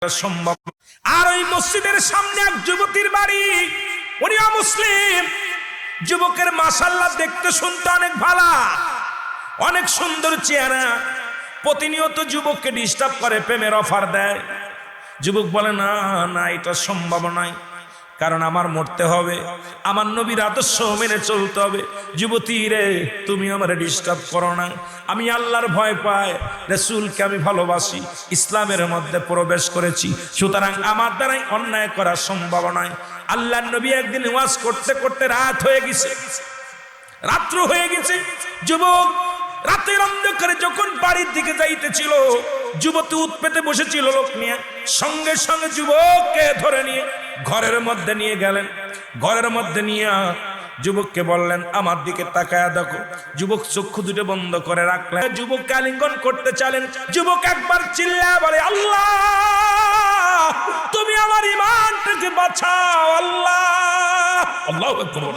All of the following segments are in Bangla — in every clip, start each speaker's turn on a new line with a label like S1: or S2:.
S1: সম্ভব। আর ওই মসজিদের সামনে এক যুবতীর বাড়ি, উনিও মুসলিম। যুবকের মাশাআল্লাহ দেখতে শুনতে অনেক ভালো, অনেক সুন্দর চেহারা। প্রতিনিয়ত যুবককে ডিস্টার্ব করে, প্রেমের অফার দেয়। যুবক বলে না না, এটা সম্ভব নয়, কারণ আমার মরতে হবে, আমার নবীর আদর্শ মেনে চলতে হবে। যুবতী রে, তুমি আমার ডিস্টার্ব করো না, আমি আল্লাহর ভয় পাই, রাসূলকে আমি ভালোবাসি, ইসলামের মধ্যে প্রবেশ করেছি, সুতরাং আমার দ্বারাই অন্যায় করা সম্ভব নয়। আল্লাহর নবী একদিন ওয়াজ করতে করতে রাত হয়ে গেছে, রাত্র হয়ে গেছে। যুবক রাতের অন্ধকারে যখন বাড়ির দিকে যাইতেছিল, যুবতী উৎপেতে বসেছিল লোক নিয়ে, সঙ্গে সঙ্গে যুবককে ধরে নিয়ে ঘরের মধ্যে নিয়ে গেলেন। ঘরের মধ্যে নিয়ে যুবককে বললেন, আমার দিকে তাকায়া দেখো। যুবক চক্ষু দুটো বন্ধ করে রাখলেন। যুবককে আলিঙ্গন করতে চাইলেন। যুবক একবার চিল্লায় বলে, আল্লাহ তুমি আমার ঈমানটাকে বাঁচাও, আল্লাহ আল্লাহু আকবার।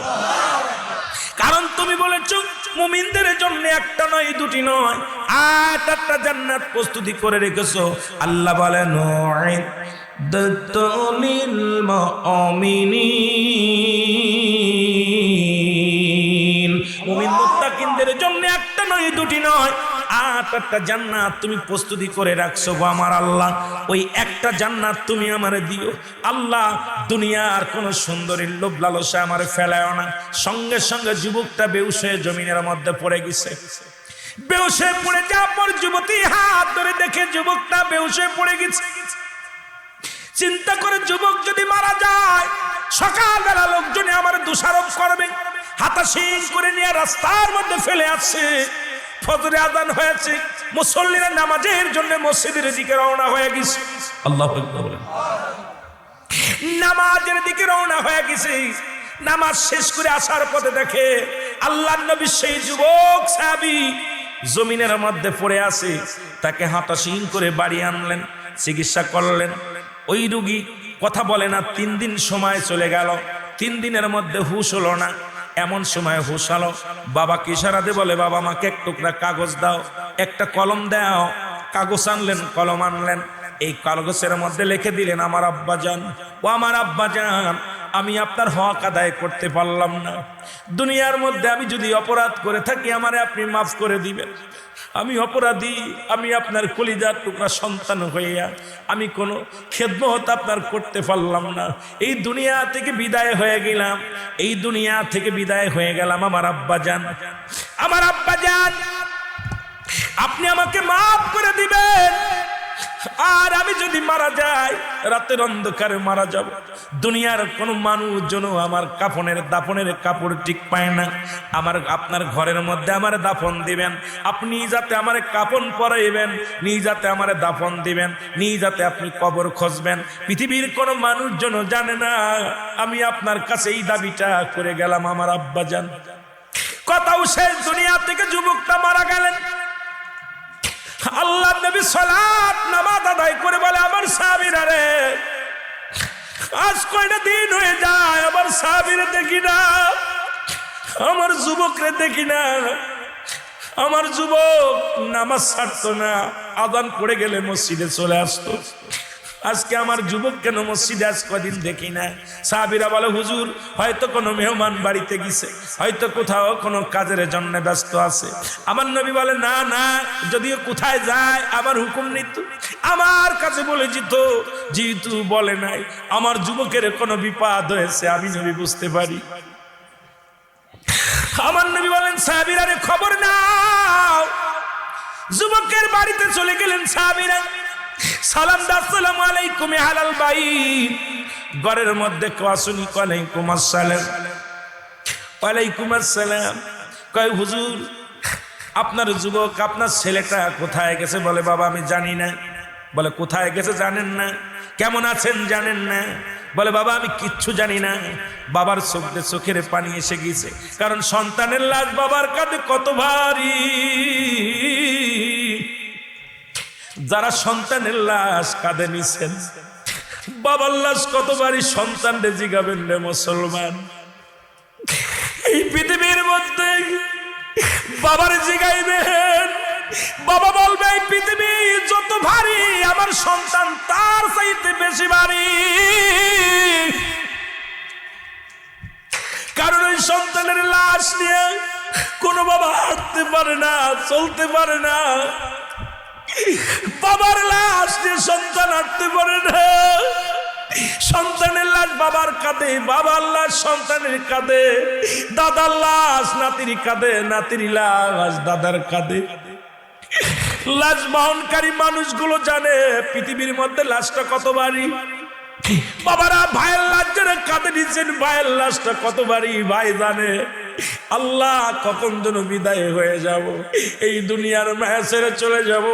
S1: কারণ তুমি বলেছো মুমিনদের জন্য একটা নয়, দুটি নয়, 8টা জান্নাত প্রস্তুতি করে রেখেছো। আল্লাহ বলেন, উইদ্দাতুল মুমিনিন, মুমিন মুত্তাকিনদের জন্য একটা নয়, দুটি নয়, 8টা জান্নাত তুমি প্রস্তুতি করে রাখছো গো আমার আল্লাহ। ওই একটা জান্নাত তুমি আমারে দিও আল্লাহ। দুনিয়ার কোন সুন্দরীর লোভ লালসা আমারে ফেলায়ও না। সঙ্গে সঙ্গে যুবকটা বেহুশ হয়ে জমিনের মধ্যে পড়ে গেছে। বেহুশ হয়ে পড়ে যাওয়ার পর যুবতী হাত ধরে দেখে যুবকটা বেহুশ হয়ে পড়ে গেছে। চিন্তা করে, যুবক যদি মারা যায়, সকালবেলা লোকজনে আমার দোষারোপ করবে। হাতাশিং করে নিয়ে রাস্তার মধ্যে ফেলে আসছে। ফজরে আযান হয়েছে, মুসল্লিরা নামাজের জন্য মসজিদের দিকে রওনা হয়ে গেছে। আল্লাহু আকবার বলেন। নামাজের দিকে রওনা হয়ে গেছে। নামাজ শেষ করে আসার পথে দেখে আল্লাহর নবী সেই যুবক সাহাবী জমিনের মধ্যে পড়ে আছে। তাকে হাতাশিং করে বাড়ি আনলেন, চিকিৎসা করলেন। ওই রোগী কথা বলে না। 3 দিন সময় চলে গেল। 3 দিনের মধ্যে হুঁশ হলো না। এমন সময় হুঁশ হলো, বাবাকে ইশারা দিয়ে বলে, বাবা আমাকে এক টুকরা কাগজ দাও, একটা কলম দাও। কাগজ আনলেন, কলম আনলেন। এই কাগজের মধ্যে লিখে দিলেন, আমার আব্বাজান, ও আমার আব্বাজান, আমি আপনার হক আদায় করতে পারলাম না। দুনিয়ার মধ্যে আমি যদি অপরাধ করে থাকি, আমারে আপনি মাফ করে দিবেন। আমি অপরাধী, আমি আপনার কলিজার টুকরা সন্তান হইয়া আমি কোনো খেদমত আপনার করতে পারলাম না। এই দুনিয়া থেকে বিদায় হয়ে গেলাম, এই দুনিয়া থেকে বিদায় হয়ে গেলাম। আমার আব্বাজান, আমার আব্বাজান, আপনি আমাকে মাফ করে দিবেন। আর আমি যদি মারা যাই, রাতের অন্ধকারে মারা যাব, দুনিয়ার কোন মানুষজন আমার কাফনের দাফনের কাপড় ঠিক পায় না। আপনার ঘরের মধ্যে আমার দাফন দিবেন। আপনি যাতে আমার কাফন পরাইবেন, নিজ যাতে আমার দাফন দিবেন, নিজ যাতে আপনি কবর খুঁজবেন। পৃথিবীর কোন মানুষজন জানে না আমি আপনার কাছে এই দাবিটা করে গেলাম। আমার আব্বাজান, কথাও শেষ। দুনিয়া থেকে যুবকটা মারা গেলেন। আল্লাহ নবী সালাত নামাজ আদায় করে বলে, আমার সাহাবীরা রে, আজ কয়টা দিন হয়ে যায় আমার সাহাবীরা দেখি না, আমার যুবকরে দেখি না। আমার যুবক নামাজ ছাড়তো না, আযান পড়ে গেলে মসজিদে চলে আসতো। আজকে আমার যুবক কেন মসজিদে আজ কদিন দেখি না? সাহাবীরা বলে, হুজুর হয়তো কোনো মেহমান বাড়িতে গেছে, হয়তো কোথাও কোনো কাজের জন্য ব্যস্ত আছে। আমার নবী বলে, না না, যদিও কোথায় যায় আমার হুকুম নিত, আমার কাছে বলে যেহেতু বলে নাই, আমার যুবকের কোনো বিপদ হয়েছে আমি নবী বুঝতে পারি। আমার নবী বলেন, সাহাবীরা রে খবর নাও। যুবকের বাড়িতে চলে গেলেন সাহাবীরা। সালাম দা, আসসালামু আলাইকুম আহলাল বাইত। ঘরের মধ্যে কোয়াসুনি, ওয়ালাইকুম আসসালাম, ওয়ালাইকুম আসসালাম। কয়, হুজুর আপনার যুবক, আপনার ছেলেটা কোথায় গেছে? বলে, বাবা আমি জানি না। বলে, কোথায় গেছে জানেন না? কেমন আছেন জানেন না? বলে, বাবা আমি কিচ্ছু জানি না। বাবার চোখের পানি এসে গেছে, কারণ সন্তানের লাশ বাবার কাঁধে কত ভারী। যারা সন্তানের লাশ কাঁধে নিছেন, বাবার লাশ কত ভারী সন্তান রে জিগাবেন রে মুসলমান। এই পৃথিবীর মধ্যে বাবার জিগাইবেন, বাবা বলবে এই পৃথিবী যত ভারী আমার সন্তান তার চাইতে বেশি ভারী, কারণ ওই সন্তানের লাশ নিয়ে কোন বাবা হাঁটতে পারে না, চলতে পারে না। বাবার লাশ নিয়ে সন্তান হাঁটতে পারে না। সন্তানের লাশ বাবার কাঁধে, বাবার লাশ সন্তানের কাঁধে, দাদার লাশ নাতির কাঁধে, নাতির লাশ দাদার কাঁধে। লাশ বহনকারী মানুষগুলো জানে পৃথিবীর মধ্যে লাশটা কত ভারী। বাবারা ভাইয়ের লাশ যারা কাঁধে নিচ্ছেন, ভাইয়ের লাশটা কত ভারী ভাই জানে। আল্লাহ কখন যেন বিদায় হয়ে যাব, এই দুনিয়ার মায়া ছেড়ে চলে যাব।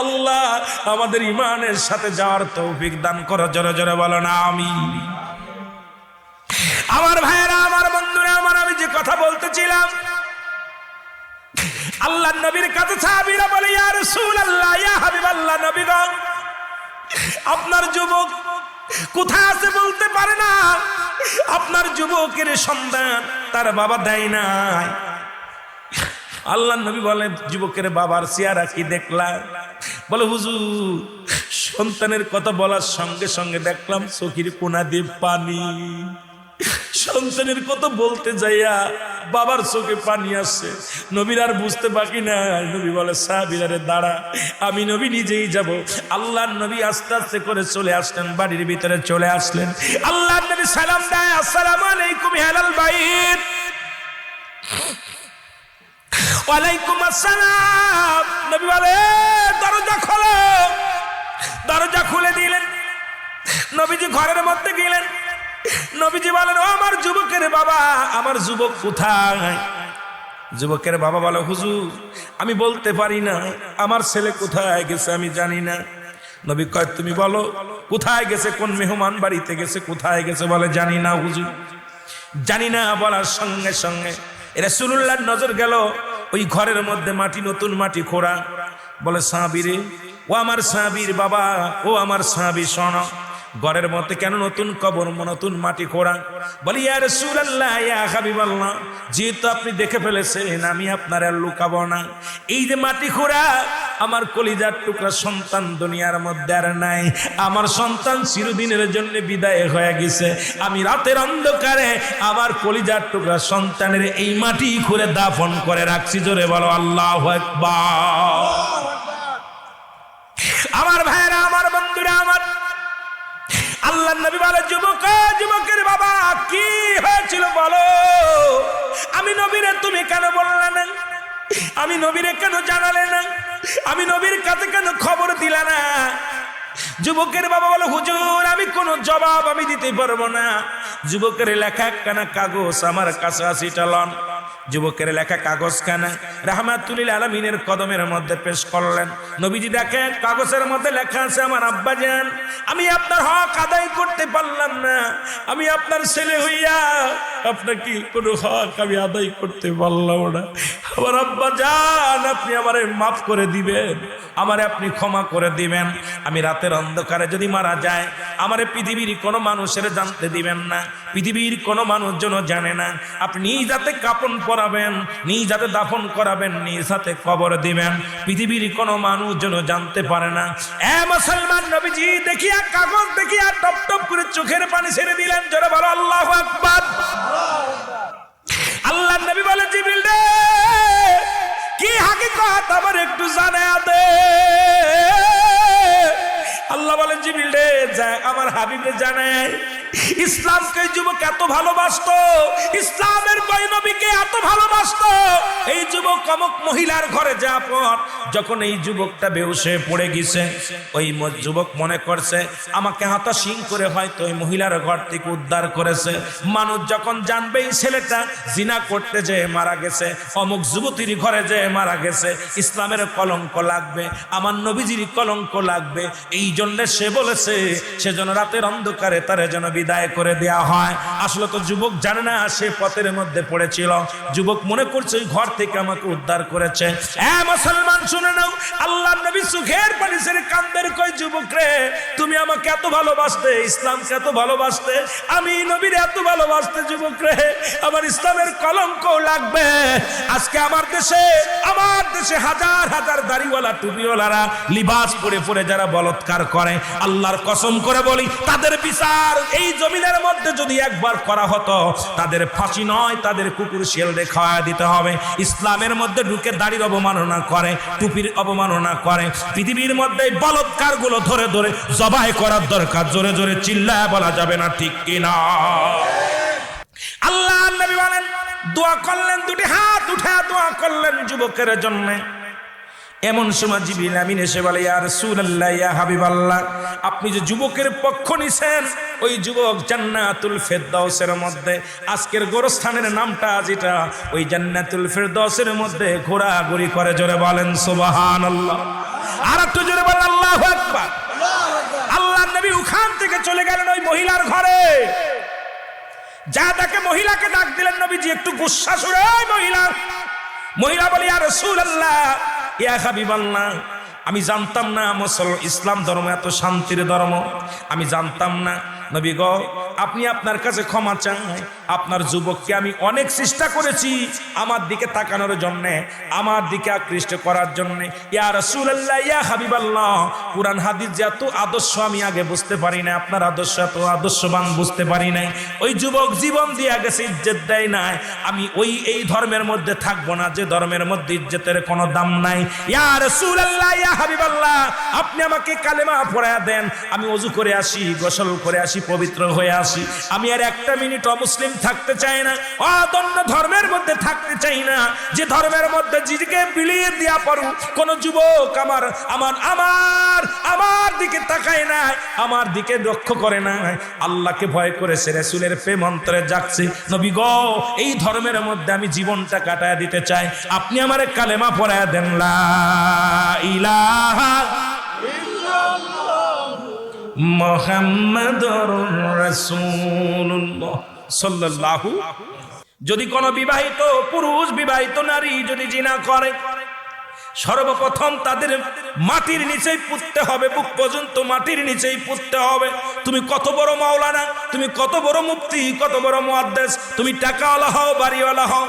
S1: আল্লাহ আমাদের ইমানের সাথে যাওয়ার তৌফিক দান করো, জোরে জোরে বলো না আমিন। আমার ভাইয়েরা, আমার বন্ধুরা আমার, আমি যে কথা বলতেছিলাম, আল্লাহ নবীর কাছে সাহাবীরা বলে ইয়া রাসূলুল্লাহ, ইয়া হাবিবাল্লাহ, নবী গো আপনার যুবক কোথায় আছে বলতে পারে না, আপনার যুবকের সন্তান তার বাবা দেয় নাই। আল্লাহ নবী বলে যুবকের বাবার চেহারা কি দেখলা? বলে হুজুর সন্তানের কথা বলার সঙ্গে সঙ্গে দেখলাম চোখের কোনা দিয়ে পানি। সন্তানের কথা বলতে যাইয়া বাবার চোখে পানি আসছে। নবীর আর বুঝতে বাকি নাই। নবী বলে সাহাবীরা রে দাঁড়া, আমি নবী নিজেই যাব। আল্লাহর নবী আস্তে আস্তে করে চলে আসলেন, বাড়ির ভিতরে চলে আসলেন। আল্লাহর নবী সালাম দেয়, আসসালামু আলাইকুম আহলাল বাইত। ওয়ালাইকুম আসসালাম। নবী বলে দরজা খোলো। দরজা খুলে দিলেন। নবীজি ঘরের মধ্যে গেলেন। নবীজি বলেন ও আমার যুবকের বাবা, আমার যুবক কোথায়? যুবকের বাবা বলে হুজুর আমি বলতে পারি না, আমার ছেলে কোথায় গেছে আমি জানি না। নবী কয় তুমি বলো কোথায় গেছে, কোন মেহমান বাড়িতে গেছে, কোথায় গেছে? বলে জানি না হুজুর, জানি না। বলার সঙ্গে সঙ্গে রাসূলুল্লাহর নজর গেল ওই ঘরের মধ্যে মাটি, নতুন মাটি খোঁড়া। বলে সাহাবী রে, ও আমার সাহাবীর বাবা, ও আমার সাহাবী শোনো, ঘরের মধ্যে কেন নতুন কবর, নতুন মাটি খোঁড়া? বলি ইয়া রাসূলুল্লাহ, ইয়া হাবিবাল্লাহ, যেহেতু আপনি দেখে ফেলেছেন আমি আপনার আর লুকাবো না। এই যে মাটি খোঁড়া, আমার কলিজার টুকরা সন্তান দুনিয়ার মধ্যে আর নাই। আমার সন্তান চিরদিনের জন্য বিদায় হয়ে গেছে। আমি রাতের অন্ধকারে আমার কলিজার টুকরা সন্তানের এই মাটি খুঁড়ে দাফন করে রাখছি। জোরে বলো আল্লাহু আকবার। আমার ভাইরা, আমার বন্ধুরা আমার, আল্লাহ নবী বলে যুবক, যুবকের বাবা কি হয়েছিল বলো? আমি নবীরে তুমি কেন বললে না? আমি নবীরে কেন জানালে না? আমি নবীর কাছে কেন খবর দিলা না? যুবকের বাবা বলে হুজুর আমি কোনো জবাব আমি দিতে পারবো না। যুবকের লেখা একখানা কাগজ আমার কাছে আসিটা লন। যুবকের লেখা কাগজ খানা রাহমাতুল লিল আলামিনের কদমের মধ্যে পেশ করলেন। নবীজি দেখেন কাগজের মধ্যে লেখা আছে আমার আব্বাজান আমি আপনার হক আদায় করতে পারলাম না, আমি আপনার ছেলে হইয়া আপনার কি কোনো হক আমি আদায় করতে পারলাম না। আমার আব্বাজান আপনি আমারে মাফ করে দিবেন, আমারে আপনি ক্ষমা করে দিবেন। আমি রাতের অন্ধকারে যদি মারা যায় আমারে পৃথিবীর কোনো মানুষের জানতে দিবেন না, পৃথিবীর কোনো মানুষ যেন জানে না। আপনি যাতে কাপন পরাবেন, নিজ হাতে দাফন করাবেন, নিজ হাতে কবর দিবেন, পৃথিবীর কোনো মানুষ যেন জানতে পারে না। এ মুসলমান, নবীজি দেখিয়া কাগজ দেখিয়া টপ টপ করে চোখের পানি ছেড়ে দিলেন। জোরে বলো আল্লাহু আকবার। আল্লাহ নবী বলে জিবরিল রে কি হাকিকত আমার একটু জানায়া দে। আল্লাহ বলেন জিবরিল রে যা আমার হাবিবে জানায় ইসলামকে যুবক এত ভালোবাসতো, ইসলামের বই নবীকে এত ভালোবাসতো। এই যুবক অমুক মহিলার ঘরে যাওয়ার পর যখন এই যুবকটা বেহুশ হয়ে পড়ে গেছে, ওই যুবক মনে করছে আমাকে হতাশীন করে হয়তো ওই মহিলার ঘর থেকে উদ্ধার করেছে। মানুষ যখন জানবে এই ছেলেটা জিনা করতে যেয়ে মারা গেছে, অমুক যুবতীর ঘরে যেয়ে মারা গেছে, ইসলামের কলঙ্ক লাগবে, আমার নবীজির কলঙ্ক লাগবে। এই জন্য সে বলেছে সেজন্য রাতের অন্ধকারে তারে যেন বিদায় করে দেয়া হয়। আসলে তো যুবক জানে না সে পথের মধ্যে পড়েছিল, যুবক মনে করছে ওই ঘর থেকে আমাকে উদ্ধার করেছে। মুসলমান শুনে নাও, আল্লাহ নবী সুখের পানি ছেড়ে কান্দের কই, যুবক রে তুমি আমাকে এত ভালোবাসতে, ইসলামকে এত ভালোবাসতে, আমি নবীর এত ভালোবাসতে, যুবক রে আমার ইসলামের কলঙ্ক লাগবে। আজকে আমার দেশে হাজার হাজার দাড়িওয়ালা টুপিওয়ালারা লিবাস পরে পরে যারা বলৎকার করে, আল্লাহর কসম করে বলি তাদের বিচার এই জমিনের মধ্যে যদি একবার করা হতো, তাদের ফাঁসি নয়, তাদের কুকুর শিয়াল খাওয়া দিতে হবে। ইসলামের মধ্যে ঢুকে দাড়ির অবমাননা করে, টুপির অবমাননা করে, পৃথিবীর মধ্যে বলৎকার গুলো ধরে ধরে জবাই করার দরকার। জোরে জোরে চিল্লায় বলা যাবে না ঠিক কিনা? আল্লাহ নবী বলেন, দোয়া করলেন, দুটি হাত উঠে দোয়া করলেন যুবকের জন্য। এমন সময় জিবরিল আমিন এসে বলে, ইয়া রাসূলুল্লাহ, ইয়া হাবিবাল্লাহ, আপনি যে যুবকের পক্ষ নিছেন, ওই যুবক জান্নাতুল ফেরদাউসের মধ্যে, আজকের গোরস্থানের নামটা যেটা, ওই জান্নাতুল ফেরদাউসের মধ্যে ঘোরাঘুরি করে। জোরে বলেন সুবহানাল্লাহ। আর একটু জোরে বলেন আল্লাহু আকবার। আল্লাহ নবী ওখান থেকে চলে গেলেন ওই মহিলার ঘরে। যা তাকে মহিলাকে ডাক দিলেন নবীজি, একটু গুসা সুরে, মহিলা বলে, ইয়া রাসূলুল্লাহ, ইয়া হাবিবাল্লাহ, আমি জানতাম না ইসলাম ধর্ম এত শান্তির ধর্ম, আমি জানতাম না। নবী গো, আপনি আপনার কাছে ক্ষমা চান। আপনার যুবককে আমি অনেক চেষ্টা করেছি আমার দিকে তাকানোর জন্য, আমার দিকে আকৃষ্ট করার জন্য। ইয়া রাসূলুল্লাহ, ইয়া হাবিবাল্লাহ, কুরআন হাদিস যে এত আদর্শ আমি আগে বুঝতে পারি না, আপনার আদর্শ এত আদর্শবান বুঝতে পারি নাই। ওই যুবক জীবন দিয়ে গেছে, ইজ্জত দেয় নাই। আমি এই ধর্মের মধ্যে থাকবো না যে ধর্মের মধ্যে ইজ্জতের কোনো দাম নাই। ইয়া রাসূলুল্লাহ, ইয়া হাবিবাল্লাহ, আপনি আমাকে কালেমা পড়ায়া দেন, আমি ওযু করে আসি, গোসল করে আসি, পবিত্র হয়ে আসি। আমি আর একটা মিনিট অমুসলিম থাকতে চাই না, অন্য ধর্মের মধ্যে থাকতে চাই না, যে ধর্মের মধ্যে জিকে বিলিয়ে দিয়া পারু। কোন যুবক আমার আমার আমার আমার দিকে তাকায় না, আমার দিকে লক্ষ্য করে না, আল্লাহকে ভয় করেছে, রাসূলের প্রেম অন্তরে জাগছে। নবী গো, এই ধর্মের মধ্যে আমি জীবনটা কাটায় দিতে চাই, আপনি আমারে কালেমা পড়ায়া দেন, লা ইলাহা মুহাম্মাদুর রাসূলুল্লাহ সাল্লাল্লাহু। যদি কোন বিবাহিত পুরুষ, বিবাহিত নারী যদি জিনা করে, সর্বপ্রথম তাদের মাটির নিচেই পুঁততে হবে, বুক পর্যন্ত মাটির নিচেই পুঁততে হবে। তুমি কত বড় মাওলানা, তুমি কত বড় মুফতি, কত বড় মুহাদ্দিস, তুমি টাকাওয়ালা হও, বাড়িওয়ালা হও,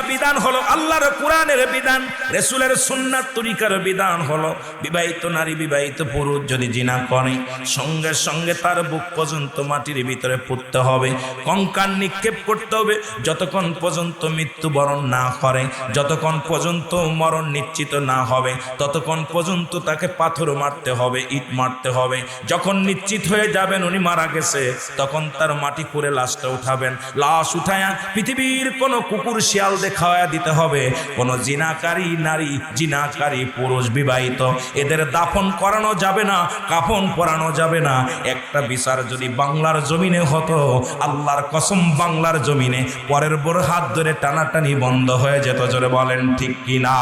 S1: বিধান হলো আল্লাহর কোরআনের বিধান, রাসূলের সুন্নাত তরিকার বিধান হলো, বিবাহিত নারী, বিবাহিত পুরুষ যদি জিনা করে, সঙ্গে সঙ্গে তার বুক পর্যন্ত মাটির ভিতরে পুঁততে হবে, কঙ্কাল নিক্ষেপ করতে হবে, যতক্ষণ পর্যন্ত মৃত্যুবরণ না করে, যতক্ষণ পর্যন্ত মরণ নিশ্চিত না হবে, ততক্ষণ পর্যন্ত তাকে পাথর মারতে হবে, ইট মারতে হবে। যখন নিশ্চিত হয়ে যাবেন উনি মারা গেছে, তখন তার মাটি করে লাশটা উঠাবেন। লাশ উঠায়া পৃথিবীর কোন কুকুর শিয়াল খাওয়া দিতে হবে। কোন জিনাকারী নারী, জিনাকারী পুরুষ, বিবাহিত, এদের দাফন করানো যাবে না, কাফন পরানো যাবে না। একটা বিচার যদি বাংলার জমিনে হতো, আল্লাহর কসম বাংলার জমিনে পরের বড় হাত ধরে টানাটানি বন্ধ হয়ে যেত। জোরে বলেন ঠিক কিনা?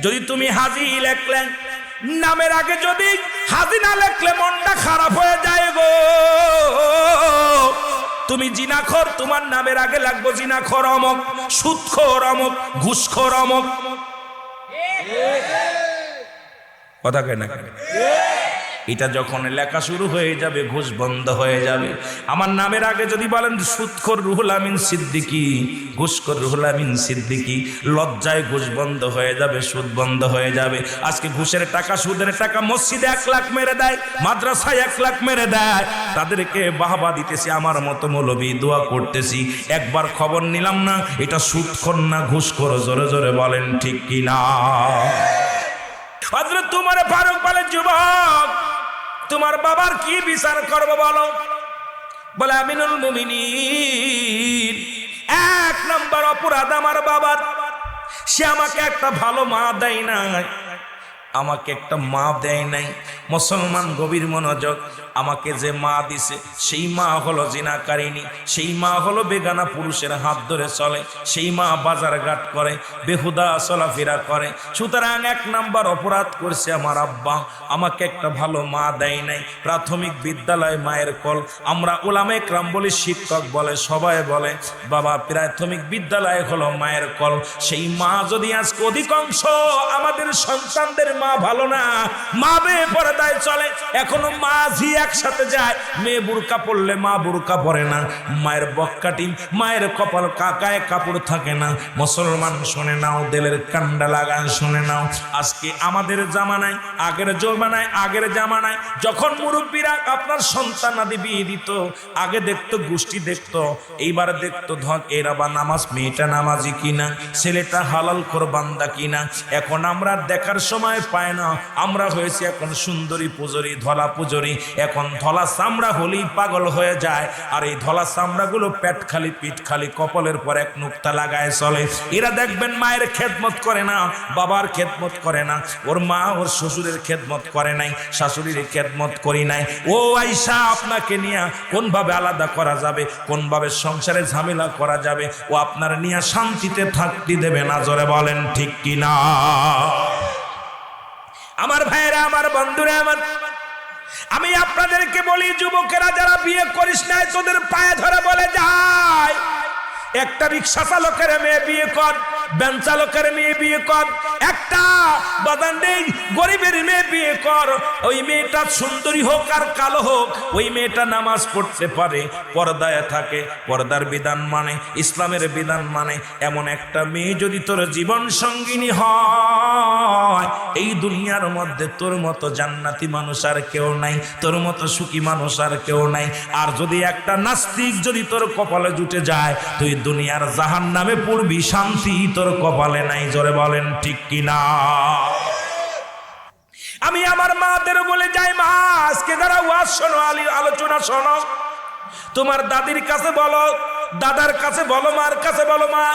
S1: যদি তুমি হাজি লেখলে, নামের আগে যদি হাজি না লেখলে মনটা খারাপ হয়ে যায় গো। তুমি জিনাখোর, তোমার নামের আগে লাগবো জিনাখোর অমক, সুদখোর অমক, ঘুষখোর অমক। কথা কয় না? এটা যখন লেখা শুরু হয়ে যাবে, ঘুষ বন্ধ হয়ে যাবে। আমার নামের আগে যদি বলেন সুদখোর রুহুল আমিন সিদ্দিকী, ঘুষখোর রুহুল আমিন সিদ্দিকী, লজ্জায় ঘুষ বন্ধ হয়ে যাবে, সুদ বন্ধ হয়ে যাবে। আজকে ঘুষের টাকা, সুদের টাকা মসজিদে 1 লাখ মেরে দেয়, মাদ্রাসায় 1 লাখ মেরে দেয়, তাদেরকে বাহবা দিতেছি, আমার মতো মৌলবী দোয়া করতেছি। একবার খবর নিলাম না এটা সুদখোর না ঘুষখোর। জোরে জোরে বলেন ঠিক কিনা? হযরত তোমার ফারুক বলে, যুবক তোমার বাবার কি বিচার করবো বলো? বলে, আমিনুল মুমিনিন, 1 নম্বর অপরাধ আমার বাবার, সে আমাকে একটা ভালো মা দেয় নাই, আমাকে একটা মা দেয় নাই। মুসলমান গভীর মনোযোগ, আমাকে যে মা দিছে সেই মা হলো জিনাকারিনী, সেই মা হলো বেগানা পুরুষের হাত ধরে চলে, সেই মা বাজার ঘাট করে, বেহুদা চলাফেরা করে। সুতরাং 1 নাম্বার অপরাধ করছে আমার আব্বা, আমাকে একটা ভালো মা দেয় নাই। প্রাথমিক বিদ্যালয় মায়ের কোল, আমরা উলামায়ে কেরাম বলি, শিক্ষক বলে, সবাই বলে বাবা প্রাথমিক বিদ্যালয় হলো মায়ের কোল। সেই মা যদি আজকে অধিকাংশ আমাদের সন্তানদের মা ভালো না, মা বেপরদায় চলে, এখনো মা ঝি একসাথে যায়, মেয়ে বুরকা পরলে মা বুরকা পরে না, মায়ের বক্কাটি মায়ের কপাল কাকায় কাপড় থাকে না। মুসলমান শুনে নাও, দিলের কান্ডা লাগায় শুনে নাও। আজকে আমাদের জামানায়, আগের জামানায় যখন মুরব্বীরা আপনার সন্তান আদি বিয়ে দিত, আগে দেখতো গোষ্ঠী দেখতো, এইবার দেখতো এরা বা নামাজ, মেয়েটা নামাজি কিনা, ছেলেটা হালাল কোরবান্দা কিনা। এখন আমরা দেখার সময় পায় না, আমরা হয়েছি এখন সুন্দরী পুজরি, ধলা পুজরি। এখন ধলা চামড়া হলেই পাগল হয়ে যায়, আর এই ধলা চামড়াগুলো পেট খালি পিঠ খালি, কপালের পর এক নুক্তা লাগায় চলে। এরা দেখবেন মায়ের খেদমত করে না, বাবার খেদমত করে না, ওর মা ওর শ্বশুরের খেদমত করে নাই, শাশুড়ির খেদমত করি নাই। ও আয়সা, আপনাকে নিয়ে কোনভাবে আলাদা করা যাবে, কোনভাবে সংসারে ঝামেলা করা যাবে, ও আপনার নিয়ে শান্তিতে থাকতে দেবে না। জোরে বলেন ঠিক কিনা? আমার ভাইয়েরা, আমার বন্ধুরা, আমি আপনাদেরকে বলি, যুবকেরা যারা বিয়ে করিস নাই, তোদের পায়ে ধরে বলে যায়, একটা রিক্সা চালকের মেয়ে বিয়ে কর, ভ্যান চালকের মেয়ে বিয়ে কর, একটা বাদান নেই গরিবের মেয়ে বিয়ে কর। ওই মেয়েটা সুন্দরী হোক আর কালো হোক, ওই মেয়েটা নামাজ পড়তে পারে, পর্দায় থাকে, পর্দার বিধান মানে, ইসলামের বিধান মানে, এমন একটা মেয়ে যদি তোর জীবন সঙ্গিনী হয়, এই দুনিয়ার মধ্যে তোর মতো জান্নাতি মানুষ আর কেউ নাই, তোর মতো সুখী মানুষ আর কেউ নাই। আর যদি একটা নাস্তিক যদি তোর কপালে জুটে যায়, তুই দুনিয়ার জাহান্নামে পড়বি, শান্তি তোর কপালে নাই। জোরে বলেন ঠিক কিনা? আমি আমার মাদের বলে যাই, মা আজকে যারা ওয়াজ শোনো, আলোচনা শোনো, তোমার দাদির কাছে বলো, দাদার কাছে বলো, মার কাছে বলো, মা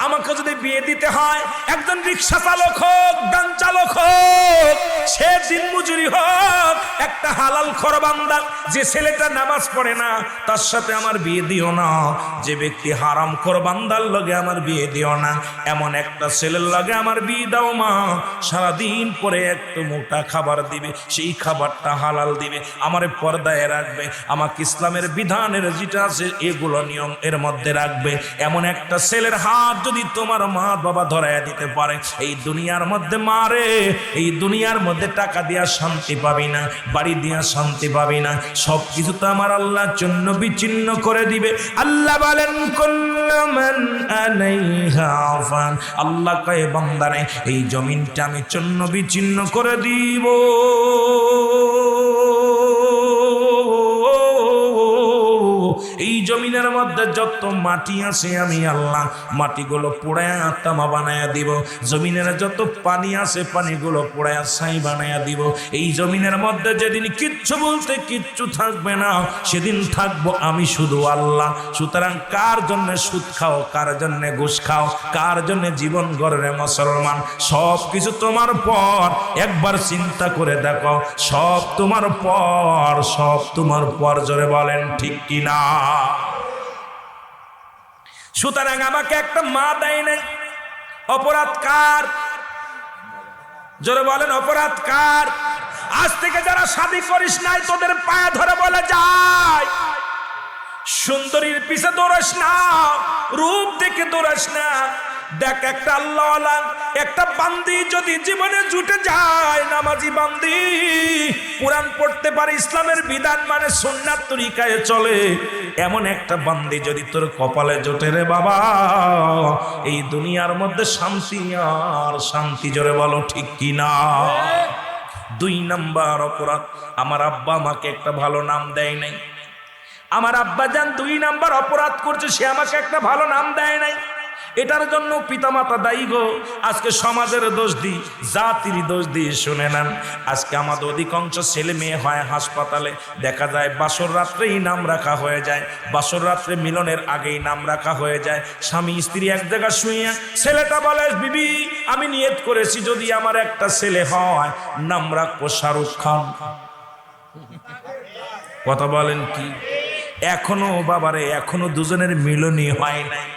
S1: আমাকে যদি বিয়ে দিতে হয়, একজন রিক্সা চালক হোক, ভ্যান চালক হোক, সে দিন মজুরি হোক, একটা হালাল খরবান্দা, যে ছেলেটা নামাজ পড়ে না তার সাথে আমার বিয়ে দিও না, যে ব্যক্তি হারাম খরবান্দার লগে আমার বিয়ে দিও না, এমন একটা ছেলের লগে আমার বিয়ে দাও মা। সারাদিন পরে একটু মোটা খাবার দিবে, সেই খাবারটা হালাল দিবে, আমার পর্দায় রাখবে, আমাকে ইসলামের বিধানের যেটা আছে এগুলো নিয়ম এর মধ্যে রাখবে। এমন একটা ছেলের হাত যদি তোমার মা বাবা ধরাইয়া দিতে পারে, এই দুনিয়ার মধ্যে মারে, এই দুনিয়ার মধ্যে টাকা দিয়া শান্তি পাবি না, বাড়ি দিয়া শান্তি পাবি না, সব কিছু তো আমার আল্লাহর জন্য বিচ্ছিন্ন করে দিবে। আল্লাহ বলেন কুল্লু মান আলাইহা ফান, আল্লাহ কয় বান্দারে এই জমিনটা আমি জন্য বিচ্ছিন্ন করে দিব। এই জমিনের মধ্যে যত মাটি আছে আমি আল্লাহ মাটিগুলো পোড়ায়া তামা বানায়া দিব, জমিনের যত পানি আছে পানিগুলো পোড়ায়া ছাই বানায়া দিব। এই জমিনের মধ্যে যেদিন কিচ্ছু বলতে কিচ্ছু থাকবে না, সেদিন থাকবো আমি শুধু আল্লাহ। সুতরাং কার জন্য সুদ খাও, কার জন্য ঘুষ খাও, কার জন্য জীবন গড়ে মুসলমান, সব কিছু তোমার পর, একবার চিন্তা করে দেখো, সব তোমার পর, সব তোমার পর। জোরে বলেন ঠিক কিনা? সুতরাং আমাকে একটা মা দেয় নাই, অপরাধ কার? জোরে বলেন অপরাধ কার? আজ থেকে যারা শাদী করিস নাই, তোদের পায়ে ধরে বলে যায়, সুন্দরীর পিছে দৌড়াস না, রূপ দেখে দৌড়াস না। দেখ একটা আল্লাহওয়ালা একটা বান্দি যদি জীবনে জুটে যায়, নামাজি বান্দি, কোরআন পড়তে পারে, ইসলামের বিধান মানে, সুন্নাত তরিকায় চলে, এমন একটা বান্দি যদি তোর কপালে জোটে রে বাবা, এই দুনিয়ার মধ্যে শান্তি আর শান্তি। জোরে বলো ঠিক কিনা? 2 নাম্বার অপরাধ, আমার আব্বা আমাকে একটা ভালো নাম দেয় নাই। আমার আব্বা যান 2 নাম্বার অপরাধ করছে, সে আমাকে একটা ভালো নাম দেয় নাই। এটার জন্য পিতামাতা দায়ী গো। আজকে সমাজের দোষ দিই, জাতির দোষ দিই, শুনে নেন। আজকে আমাদের অধিকাংশ ছেলে মেয়ে হয় হাসপাতালে, দেখা যায় বাসর রাত্রেই নাম রাখা হয়ে যায়, বাসর রাত্রে মিলনের আগেই নাম রাখা হয়ে যায়। স্বামী স্ত্রী এক জায়গা শুয়ে, ছেলেটা বলে বিবি আমি নিয়ত করেছি যদি আমার একটা ছেলে হয় নাম রাখবো শাহরুখ খান। কথা বলেন কি? এখনো বাবারে, এখনো দুজনের মিলনই হয় নাই।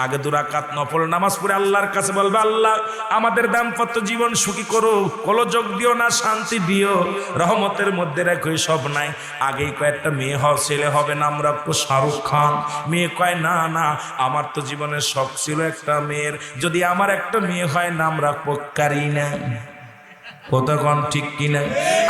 S1: আগে 2 রাকাত নফল নামাজ পড়ে আল্লাহর কাছে বলবে, আল্লাহ আমাদের দাম্পত্য জীবন সুখী করো, গোলযোগ দিও না, শান্তি দিও, রহমতের মধ্যে রেখো, সব নাই। আগেই কয়েকটা মেয়ে হওয়া, ছেলে হবে, নাম রাখবো শাহরুখ খান। মেয়ে কয় না না, আমার তো জীবনের শখ ছিল একটা মেয়ের, যদি আমার একটা মেয়ে হয় নাম রাখবো কারিনা। কতক্ষণ ঠিক কিনা?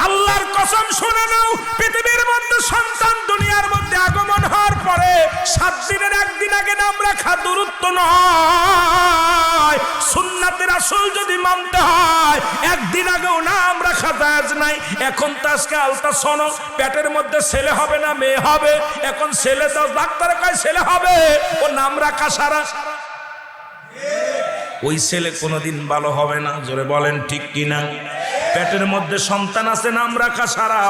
S1: আল্লাহর কসম শুনে নাও, পৃথিবীর মধ্যে সন্তান দুনিয়ার মধ্যে আগমন হওয়ার পরে 7 দিনের একদিন আগে নাম রাখা দূরত্ব নয়। সুন্নাতের আসল যদি মানতে হয়, একদিন আগেও নাম রাখা জায়েজ নাই। এখন তো আজকে আলট্রাসাউন্ড, পেটের মধ্যে ছেলে হবে না মেয়ে হবে, এখন ছেলে তো ডাক্তার কয় ছেলে হবে, ও নাম রাখা সারা, ওই ছেলে কোনোদিন ভালো হবে না। জোরে বলেন ঠিক কিনা? পেটের মধ্যে সন্তান আছে, নাম রাখা সারা,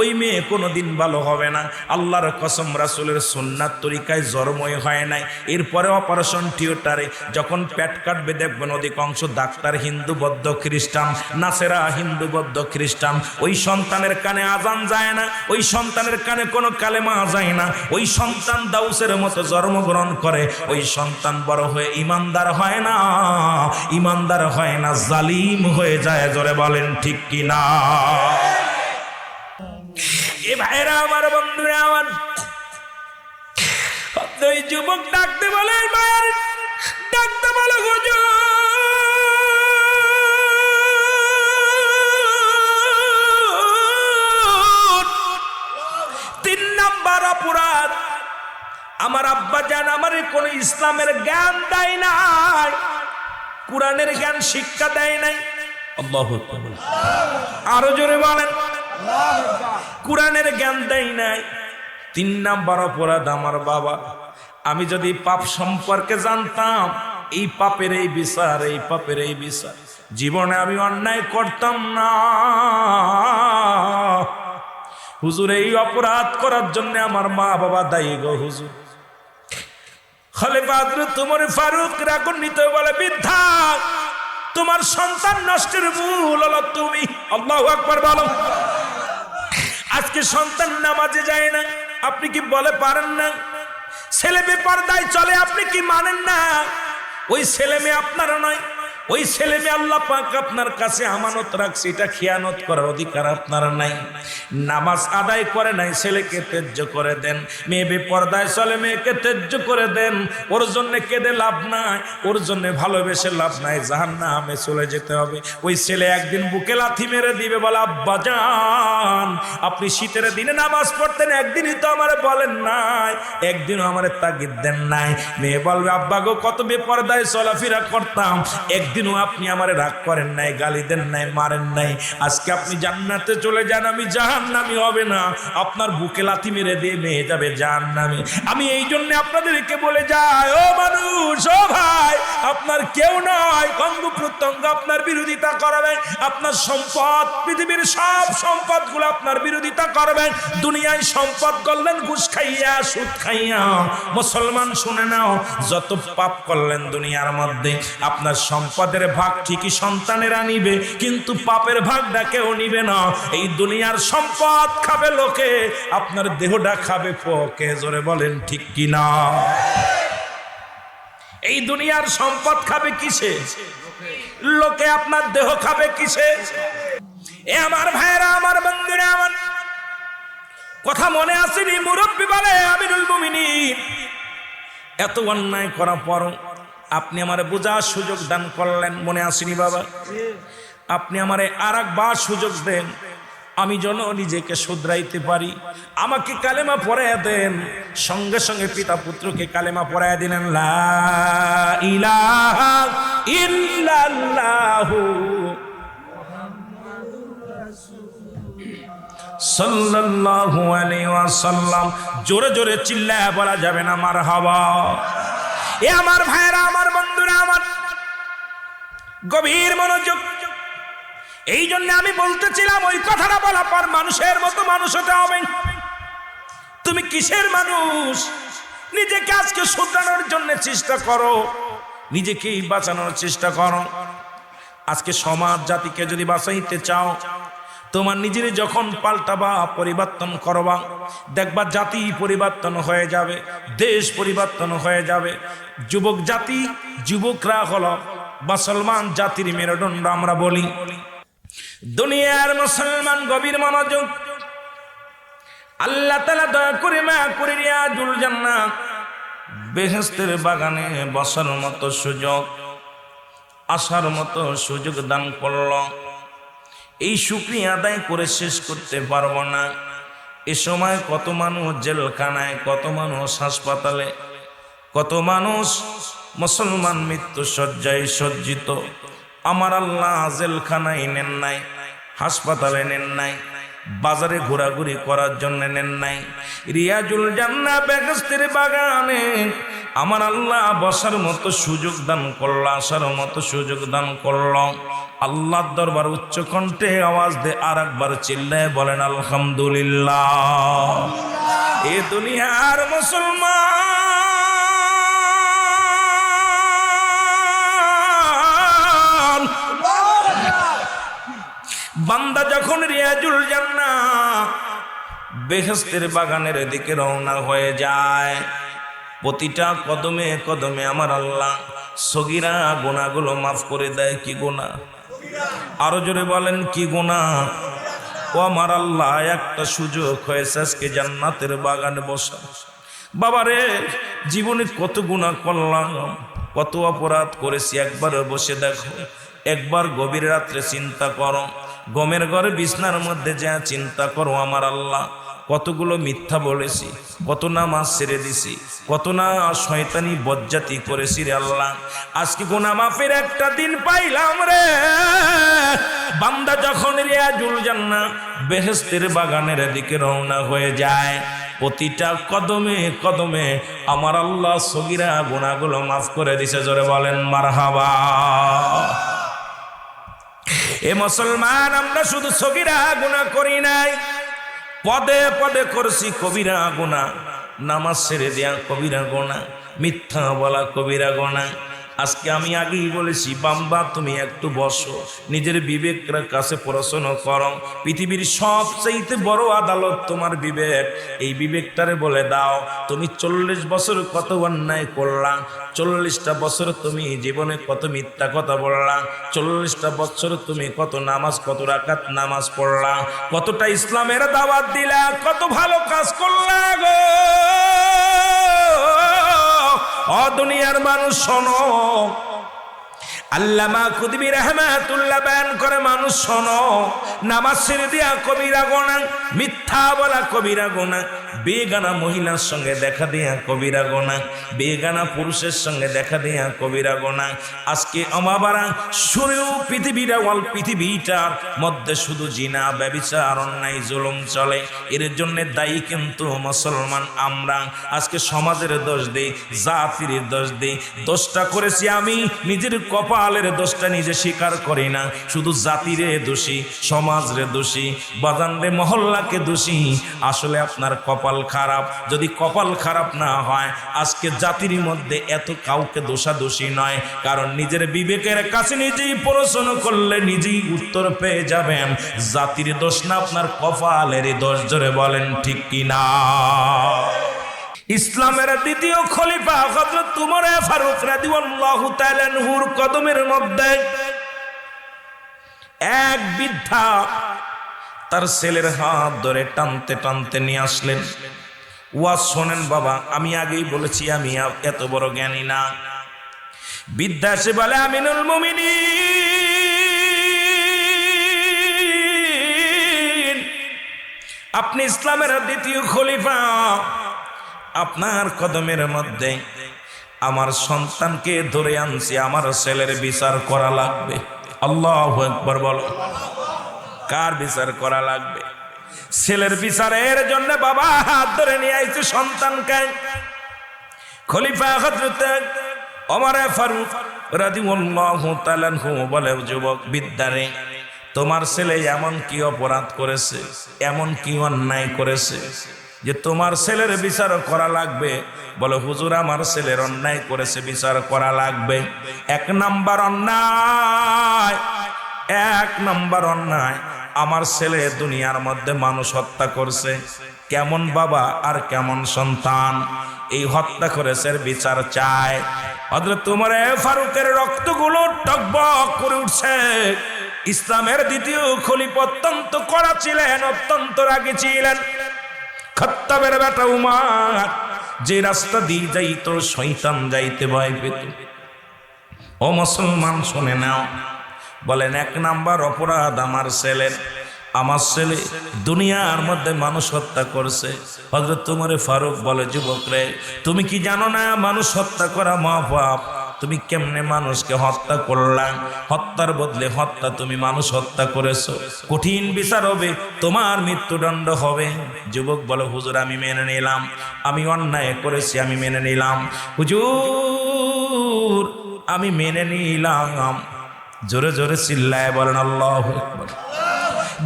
S1: ওই মেয়ে কোনোদিন ভালো হবে না। আল্লাহর কসম, রাসূলের সুন্নাত তরিকায় জন্মই হয় নাই। এরপরে অপারেশন থিয়েটারে যখন পেট কাটবে, দেখবেন অধিকাংশ ডাক্তার হিন্দু বৌদ্ধ খ্রিস্টান, নাসেরা হিন্দু বৌদ্ধ খ্রিস্টান। ওই সন্তানের কানে আজান যায় না, ওই সন্তানের কানে কোনো কালেমা যায় না, ওই সন্তান দাউসের মতো জন্মগ্রহণ করে, ওই সন্তান বড় হয়ে ইমানদার হয় না, ইমানদার হয় না, জালিম হয়ে যায়। জোরে বলেন ঠিক কিনা? এ ভাইরা আমার, বন্ধুরা আমার, ওই যুবক ডাকতে বলে, মায়ের ডাকতে বলে, হুজুর 3 নাম্বার অপরাধ, আমার আব্বা জান আমার কোন ইসলামের জ্ঞান দেয় নাই, কোরআনের জ্ঞান শিক্ষা দেয় নাই। আল্লাহু আকবার, আরো জোরে বলেন, কোরআনের জ্ঞান দেয় নাই। 3 নাম্বার অপরাধ, আমার বাবা, আমি যদি পাপ সম্পর্কে জানতাম, এই পাপের এই বিচার, এই পাপের এই বিচার, জীবনে আমি অন্যায় করতাম না। হুজুর এই অপরাধ করার জন্য আমার মা বাবা দায়ী গো হুজুর। খলিফা হযরত ওমর ফারুক রাগান্বিত বলে, বৃদ্ধা, তোমার সন্তান নষ্টের মূল হলো তুমি। আল্লাহু আকবার বলো। আজকে সন্তান নামাজে যায় না, আপনি কি বলে পারেন না? ছেলে বেপরদায় চলে, আপনি কি মানেন না? ওই ছেলে মেয়ে আপনার নয়, ওই ছেলে মেয়ে আল্লাহ পাক আপনার কাছে আমানত রাখছে, এটা খিয়ানত করার অধিকার আপনার নাই। নামাজ আদায় করে নাই, ছেলেকে ত্যায্য করে দেন। মেয়ে বেপরদায় চলে, মেয়েকে ত্যায্য করে দেন। ওর জন্য কেঁদে লাভ নাই, ওর জন্য ভালোবেসে লাভ নাই, জাহান্নামে চলে যেতে হবে। ওই ছেলে একদিন বুকে লাথি মেরে দিবে, বলে, আব্বা জান আপনি শীতের দিনে নামাজ পড়তেন, একদিনই তো আমারে বলেন নাই, একদিনও আমারে তাগিদ দেন নাই। মেয়ে বলবে, আব্বা গো কত বেপরদায় চলাফেরা করতাম, একদিনও আপনি আমারে রাগ করেন নাই, গালি দেন নাই, মারেন নাই। আজকে আপনি জান্নাতে চলে যান, আমি জাহান্নামী হবে না। আপনার বুকে লাথি মেরে দিয়ে মেয়ে যাবে জাহান্নামে। আমি এই জন্য আপনাদেরকে বলে যাই, ও মানুষ, ও ভাই, আপনার কেউ নয়, অঙ্গ প্রত্যঙ্গ আপনার বিরোধিতা করবে, আপনার সম্পদ, পৃথিবীর সব সম্পদগুলো আপনার বিরোধিতা করবে। দুনিয়ায় সম্পদ করলেন ঘুষ খাইয়া, সুদ খাইয়া। মুসলমান শুনে নাও, যত পাপ করলেন দুনিয়ার মধ্যে, আপনার সম্পদের ভাগ ঠিকই সন্তানেরা নিবে, কিন্তু পাপের ভাগটা কেউ নিবে না। এই দুনিয়ার সম্পদ খাবে লোকে, আপনার দেহটা খাবে পোকে। জোরে বলেন ঠিক কিনা? এই দুনিয়ার সম্পদ খাবে কিসে? লোকে। আপনার দেহ খাবে কিসে? এ আমার ভাইরা, আমার বন্ধুরা আমার, কথা মনে আসেনি? মুরব্বী বলে, আমিরুল মুমিনিন, এত অন্যায় করার পর আপনি আমারে বোঝার সুযোগ দান করলেন, মনে আসেনি বাবা? আপনি আমারে আরেকবার সুযোগ দেন, আমি যেন নিজেকে শুধরাইতে পারি। আমাকে কালেমা পড়াইয়া দেন। সঙ্গে সঙ্গে পিতা পুত্রকে কালেমা পড়াইয়া দিলেন, লা ইলাহা ইল্লাল্লাহু সাল্লাল্লাহু আলাইহি ওয়াসাল্লাম। জোরে জোরে চিল্লায়া বলা যাবে না মারহাবা? এ আমার ভাইরা, আমার বন্ধুরা আমার, গভীর মনোযোগ। এই জন্য আমি বলতেছিলাম, ওই কথাটা বলা পর মানুষের মতো মানুষ হতে হবে। তুমি কিসের মানুষ? নিজেকে আজকে শুধরানোর জন্য চেষ্টা করো, নিজেকেই বাঁচানোর চেষ্টা করো। আজকে সমাজ জাতিকে যদি বাঁচাইতে চাও, তোমার নিজের যখন পাল্টাবা, পরিবর্তন করবা, দেখবা জাতি পরিবর্তন হয়ে যাবে, দেশ পরিবর্তন হয়ে যাবে। যুবক জাতি, যুবকরা হলো মুসলমান জাতির মেরুদণ্ড আমরা বলি। দুনিয়ার মুসলমান গভীর মনোযোগ। আল্লাহ তাআলা দয়া করে মা করে রিয়াজুল জান্নাত বেহেশতের বাগানে বসার মতো সুযোগ, আসার মতো সুযোগ দান করল। এই শুকরিয়া আদায় করে শেষ করতে পারবো না। এ সময় কত মানুষ জেলখানায়, কত মানুষ হাসপাতালে, কত মানুষ মুসলমান মৃত্যু শয্যায় সজ্জিত। আমার আল্লাহ জেলখানায় নেন নাই, হাসপাতালে নেন নাই, বাজারে ঘোরাঘুরি করার জন্য নেন নাই। রিয়াজুল জান্নাত বেহেশতের বাগানে আমার আল্লাহ বসার মতো সুযোগ দান করল, আসার মতো সুযোগ দান করল। আল্লাহর দরবার উচ্চ কণ্ঠে আওয়াজ দে আর একবার চিল্লায় বলেন আলহামদুলিল্লাহ। এ দুনিয়ার মুসলমান বান্দা যখন রিয়াজুল জান্নাত বেহেশতের বাগানের দিকে রওনা হয়ে যায়, প্রতিটা কদমে কদমে আমার আল্লাহ সগীরা গুনাহগুলো মাফ করে দেয়। কি গুনাহ? আরো জোরে বলেন কি গুনাহ? ও আমার আল্লাহ, একটা সুযোগ হয়েছে আজকে জান্নাতের বাগানে বসা। বাবারে, জীবনে কত গুনাহ করলাম, কত অপরাধ করেছি, একবার বসে দেখো, একবার গভীর রাত্রে চিন্তা করো, গমের ঘরে বিছনার মধ্যে যা চিন্তা করো, আমার আল্লাহ কতগুলো মিথ্যা বলেছি, কত নামাজ ছেড়ে দিছি, কত না শয়তানি বজ্জাতি করেছি রে আল্লাহ। আজকে গুনাহ মাফের একটা দিন পাইলাম রে। বান্দা যখন রিয়াজুল জান্নাত বেহেশতের বাগানের দিকে রওনা হয়ে যায়, প্রতিটা কদমে কদমে আমার আল্লাহ সগীরা গুনাহগুলো মাফ করে দিছে। জোরে বলেন মারহাবা। এ মুসলমান, আমরা শুধু সগীরা গুনাহ করি নাই, পদে পদে করছি কবিরা গুনাহ। নামাজ ছেড়ে দেয়া কবিরা গুনাহ, মিথ্যা বলা কবিরা গুনাহ। আজকে আমি আগেই বলেছি, বাম্বা তুমি একটু বসো, নিজের বিবেকের কাছে প্রশ্ন করো। পৃথিবীর সবচাইতে বড় আদালত তোমার বিবেক। এই বিবেকটারে বলে দাও, তুমি 40 বছর কত অন্যায় করলা, 40টা বছর তুমি জীবনে কত মিথ্যা কথা বললা, 40টা বছর তুমি কত নামাজ, কত রাকাত নামাজ পড়লা, কতটা ইসলামের দাওয়াত দিলা, কত ভালো কাজ করলা গো। ও দুনিয়ার মানুষ শোনো, আল্লামা কুতুবী রাহমাতুল্লাহ বয়ান করে, মানুষ শোনো, নামাজ ছেড়ে দিয়া কবিরা গুনাহ, মিথ্যা বলা কবিরা গুনাহ, বেগানা মহিলার সঙ্গে দেখা দেয়া কবিরা গুনাহ, বেগানা পুরুষের সঙ্গে দেখা দেয়া কবিরা গুনাহ। আজকে আমাবারা শুরু পৃথিবীটা ওয়াল পৃথিবীটার মধ্যে শুধু জিনা, ব্যভিচার, অন্যায়, জুলুম চলে। এর জন্য দায়ী কিন্তু মুসলমান আমরা। আজকে সমাজের দোষ দেই, জাতির দোষ দেই। দোষটা করেছি আমি, নিজের কপালের দোষটা নিজে স্বীকার করি না। শুধু জাতিরে দোষী, সমাজরে দোষী, বাজানরে মহল্লাকে দোষী। আসলে আপনার কপাল খারাপ। যদি কপাল খারাপ না হয়, আজকে জাতির মধ্যে এত কাউকে দোষাদোষী নয়। কারণ নিজের বিবেকের কাছে নিজেই প্রশ্ন করলে নিজেই উত্তর পেয়ে যাবেন। জাতির দোষ না, আপনার কপালের দোষ। জোরে বলেন ঠিক কিনা? ইসলামের দ্বিতীয় খলিফা হযরত উমর ফারুক রাদিয়াল্লাহু তাআলা আনহুর কদমের মধ্যে এক বৃদ্ধা তার ছেলের হাত ধরে টানতে টানতে নিয়ে আসলেন। ওয়াজ শোনেন বাবা, আমি আগেই বলেছি আমি এত বড় জ্ঞানী না। বৃদ্ধা এসে বলে, আমিনুল মুমিনিন, আপনি ইসলামের দ্বিতীয় খলিফা, আপনার কদমের মধ্যে আমার সন্তানকে ধরে আনছি, আমার ছেলের বিচার করা লাগবে। আল্লাহু আকবার বলো। কার বিচার করা লাগবে? ছেলের বিচারের জন্য বাবা হাত ধরে নিয়ে আইছে সন্তানকে। খলিফা হযরত ওমর ফারুক রাদিয়াল্লাহু তাআলা আনহু বলে, যুবক বিদ্যারে, তোমার ছেলে এমন কি অপরাধ করেছে, এমন কি অন্যায় করেছে যে তোমার ছেলের বিচার করা লাগবে? বলে, হুজুর আমার ছেলের অন্যায় করেছে, বিচার করা লাগবে। এক নাম্বার অন্যায় আমার ছেলে দুনিয়ার মধ্যে মানুষ হত্যা করছে, কেমন বাবা আর কেমন সন্তান, এই হত্যা করেছে বিচার চায়। হযরত ওমর ফারুকের রক্তগুলো টকবক করে উঠছে। ইসলামের দ্বিতীয় খলিফা অত্যন্ত কড়া ছিলেন, অত্যন্ত রাগী ছিলেন। খাত্তাবের বেটা উমর যে রাস্তা দিয়ে যাইতো শয়তান যাইতে ভয় পেত। ও মুসলমান শুনে নাও, বলেন 1 নাম্বার অপরাধ আমার ছেলে দুনিয়ার মধ্যে মানুষ হত্যা করছে। হযরত ওমর ফারুক বলে, যুবক রে, তুমি কি জানো না মানুষ হত্যা করা মহাপাপ? তুমি কেমনে মানুষকে হত্যা করলা? হত্যার বদলে হত্যা, তুমি মানুষ হত্যা করেছো, কঠিন বিচার হবে, তোমার মৃত্যুদণ্ড হবে। যুবক বলে, হুজুর আমি মেনে নিলাম, আমি অন্যায় করেছি, আমি মেনে নিলাম হুজুর, আমি মেনে নিলাম। জোরে জোরে চিল্লায় বলেন আল্লাহু আকবার।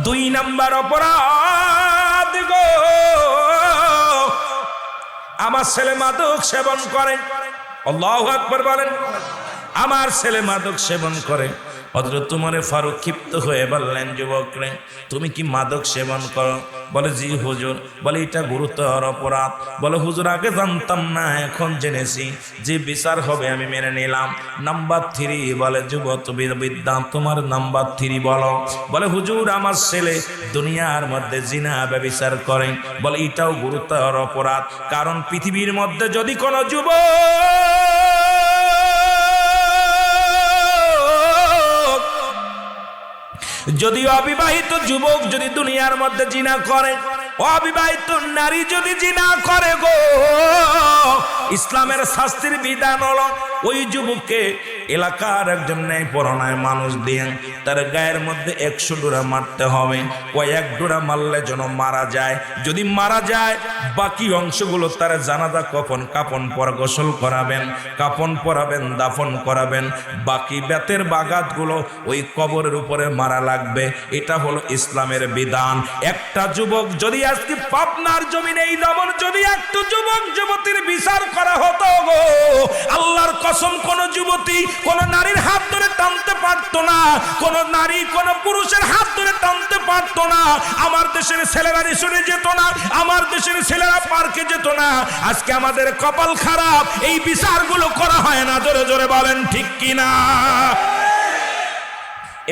S1: 2 নাম্বার অপরাধ গো, আমার ছেলে মাদক সেবন করে। আল্লাহু আকবার বলেন। আমার ছেলে মাদক সেবন করে। হযরত ওমর ফারুক ক্ষিপ্ত হয়ে বললেন, যুবক রে, তুমি কি মাদক সেবন করো? বলে, জি হুজুর। বলে, এটা গুরুতর অপরাধ। বলে, হুজুর আগে জানতাম না, এখন জেনেছি, যে বিচার হবে আমি মেনে নিলাম। নাম্বার 3 বলে, যুবক বিদ্যা, তোমার নাম্বার 3 বলো। বলে, হুজুর আমার ছেলে দুনিয়ার মধ্যে জিনা ব্যভিচার করে। বলে, এটাও গুরুতর অপরাধ, কারণ পৃথিবীর মধ্যে যদি কোনো যদি অবিবাহিত যুবক যদি দুনিয়ার মধ্যে জিনা করে, অবিবাহিত নারী যদি জিনা করে গো, ইসলামের শাস্তির বিধান হলো ওই যুবককে এলাকার একজন ন্যায়পরায়ণ মানুষ দিয়ে তার গায়ের মধ্যে 100 ডোরা মারতে হবে। ওই 1 ডোরা মারলে যেন মারা যায়, যদি মারা যায় বাকি অংশগুলো তার জানাজা কাপন পর গোসল করাবেন, কাপন পরাবেন, দাফন করাবেন, বাকি বেতের বাগাতগুলো ওই কবরের উপরে মারা লাগবে। এটা হলো ইসলামের বিধান। একটা যুবক যদি আজকে পাবনার জমিনে এই যেমন যদি একটা যুবক যুবতীর বিচার করা হতো গো, আল্লাহর কসম কোন যুবতী কোন নারীর হাত ধরে টানতে পারতো না, কোন নারী কোন পুরুষের হাত ধরে টানতে পারতো না। আমার দেশের ছেলেরা রেস্টুরে যেত না, আমার দেশের ছেলেরা পার্কে যেত না। আজকে আমাদের কপাল খারাপ, এই বিচারগুলো করা হয় না। জোরে জোরে বলেন ঠিক কিনা?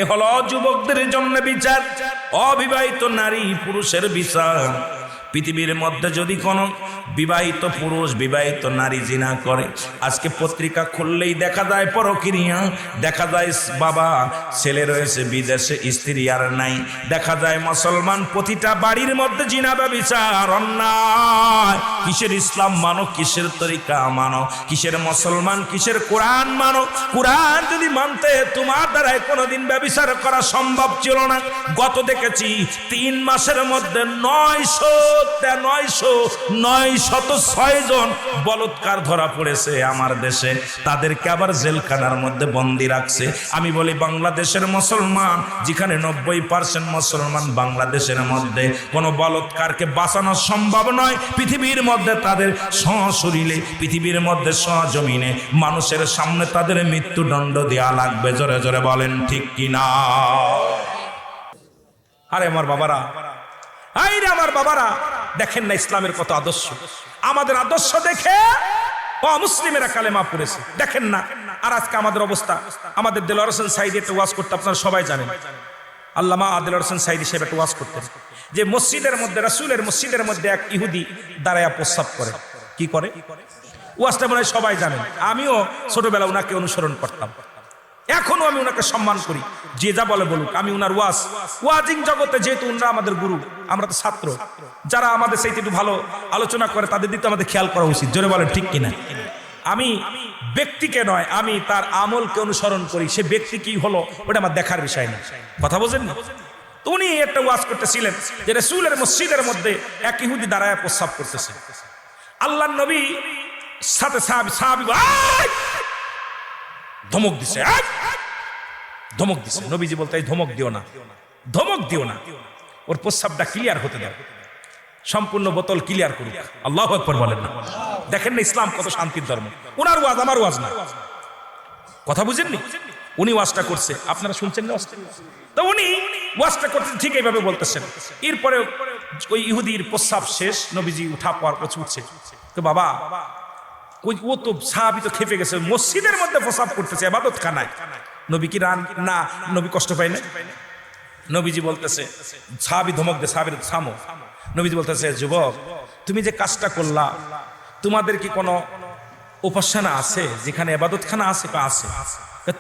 S1: এ হলো যুবকদের জন্য বিচার, অবিবাহিত নারী পুরুষের বিচার। পৃথিবীর মধ্যে যদি কোনো বিবাহিত পুরুষ বিবাহিত নারী জিনা করে, আজকে পত্রিকা খুললেই দেখা যায় পরকীয়া, দেখা যায় বাবা ছেলে রয়েছে বিদেশে, স্ত্রী আর নাই, দেখা যায় মুসলমান প্রতিটা বাড়ির মধ্যে জিনা ব্যভিচার, অন্যায়। কিসের ইসলাম মানো, কিসের তরিকা মানো, কিসের মুসলমান, কিসের কোরআন মানো? কোরআন যদি মানতে তোমার দ্বারাই কোনোদিন ব্যভিচার করা সম্ভব ছিল না। গত দেখেছি 3 মাসের মধ্যে 906 জন বলৎকার ধরা পড়েছে আমার দেশে, তাদেরকে আবার জেলখানার মধ্যে বন্দী রাখছে। আমি বলি বাংলাদেশের মুসলমান, যেখানে 90% মুসলমান, বাংলাদেশের মধ্যে কোনো বলৎকারকে বাঁচানো সম্ভব নয়। পৃথিবীর মধ্যে তাদের সশরীরে, পৃথিবীর মধ্যে সজমিনে মানুষের সামনে তাদের মৃত্যুদণ্ড দেওয়া লাগবে। জোরে জোরে বলেন ঠিক কিনা? আরে আমার বাবারা, আইরে আমার বাবারা, দেখেন না ইসলামের কত আদর্শ। আমাদের আদর্শ দেখে অমুসলিমেরা কালেমা পড়েছে, দেখেন না। আর আজকে আমাদের অবস্থা, আমাদের দেলোয়ার হোসেন সাইদি একটা ওয়াজ করতে, আপনারা সবাই জানেন, আল্লামা দেলোয়ার হোসেন সাইদি সাহেব একটা ওয়াজ করতেন যে মসজিদের মধ্যে, রাসূলের মসজিদের মধ্যে এক ইহুদি দাঁড়ায়া প্রস্রাব করে। কি করে? ওয়াজটা মনে হয় সবাই জানেন। আমিও ছোটবেলা ওনাকে অনুসরণ করতাম, এখনো আমি ওনাকে সম্মান করি। যে যা বলে বলুক, আমি ওনার ওয়াজিং জগতে, যেহেতু ওনারা আমাদের গুরু, আমরা তো ছাত্র, যারা আমাদের সেই একটু ভালো আলোচনা করে তাদের দিকে আমাদের খেয়াল করা উচিত। জোরে বলেন ঠিক কিনা? আমি ব্যক্তিকে নয়, আমি তার আমলকে অনুসরণ করি। সে ব্যক্তি কি হলো ওটা আমার দেখার বিষয় না। কথা বোঝেন না? তো উনি একটা ওয়াজ করতেছিলেন যে রাসূলের মসজিদের মধ্যে এক ইহুদি দাঁড়ায় প্রস্রাব করতেছে। আল্লাহর নবী সাথে সাহাবী ধমক দিছে, ধমক দিছে। নবীজি বলতে, ধমক দিও না, ধমক দিও না, ওর প্রস্রাবটা ক্লিয়ার হতে দাও, সম্পূর্ণ বোতল ক্লিয়ার করুক। আল্লাহু আকবার বলেন না? দেখেন না ইসলাম কত শান্তির ধর্ম। ওনার ওয়াজ, আমার ওয়াজ না। কথা বুঝেননি? উনি ওয়াজটা করছে, আপনারা শুনছেন না? তো উনি ওয়াজটা করতে ঠিক এইভাবে বলতেছেন। এরপরে ওই ইহুদির প্রস্রাব শেষ, নবীজি উঠা পর উঠছে। তো বাবা ও তো সাহাবী তো খেপে গেছে, মসজিদের মধ্যে প্রস্রাব করতেছে ইবাদত খানায়। নবী কি রান না, নবী কষ্ট পায় না? নবীজি বলতেছে, সাহাবী ধমক দে, সাহাবীর থামো। নবীজি বলতেছে, যুবক তুমি যে কাজটা করলা, তোমাদের কি কোনো উপাসনা আছে যেখানে ইবাদতখানা আছে? আছে।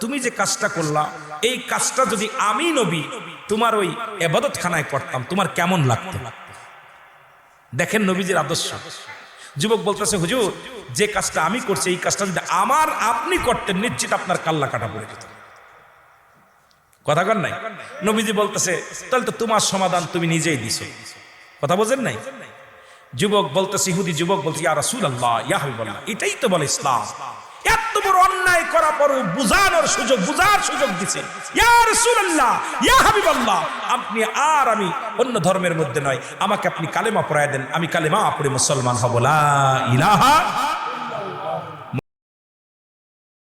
S1: তুমি যে কাজটা করলা, এই কাজটা যদি আমি নবী তোমার ওই ইবাদতখানায় করতাম, তোমার কেমন লাগতো? দেখেন নবীজির আদর্শ। যুবক বলতেছে, হুজুর যে কাজটা আমি করছি, এই কাজটা যদি আপনি করতেন, নিশ্চিত আপনার কাল্লা কাটা পড়ে যেত। কথা কর নাই? নবীজি বলতেছে, তাহলে তো তোমার সমাধান তুমি নিজেই দিছো। কথা বোঝেন নাই? যুবক বলতেছে, ইহুদি যুবক বলছে, ইয়া রাসূলুল্লাহ, ইয়া হাবিবাল্লাহ, এটাই তো বলে ইসলাম। এত বড় অন্যায় করা পরও বুঝার সুযোগ দিছে। ইয়া রাসূলুল্লাহ, ইয়া হাবিবাল্লাহ, আপনি আর আমি অন্য ধর্মের মধ্যে নয়, আমাকে আপনি কালেমা পড়ায় দেন, আমি কালেমা পড়ে মুসলমান হব। লা ইলাহা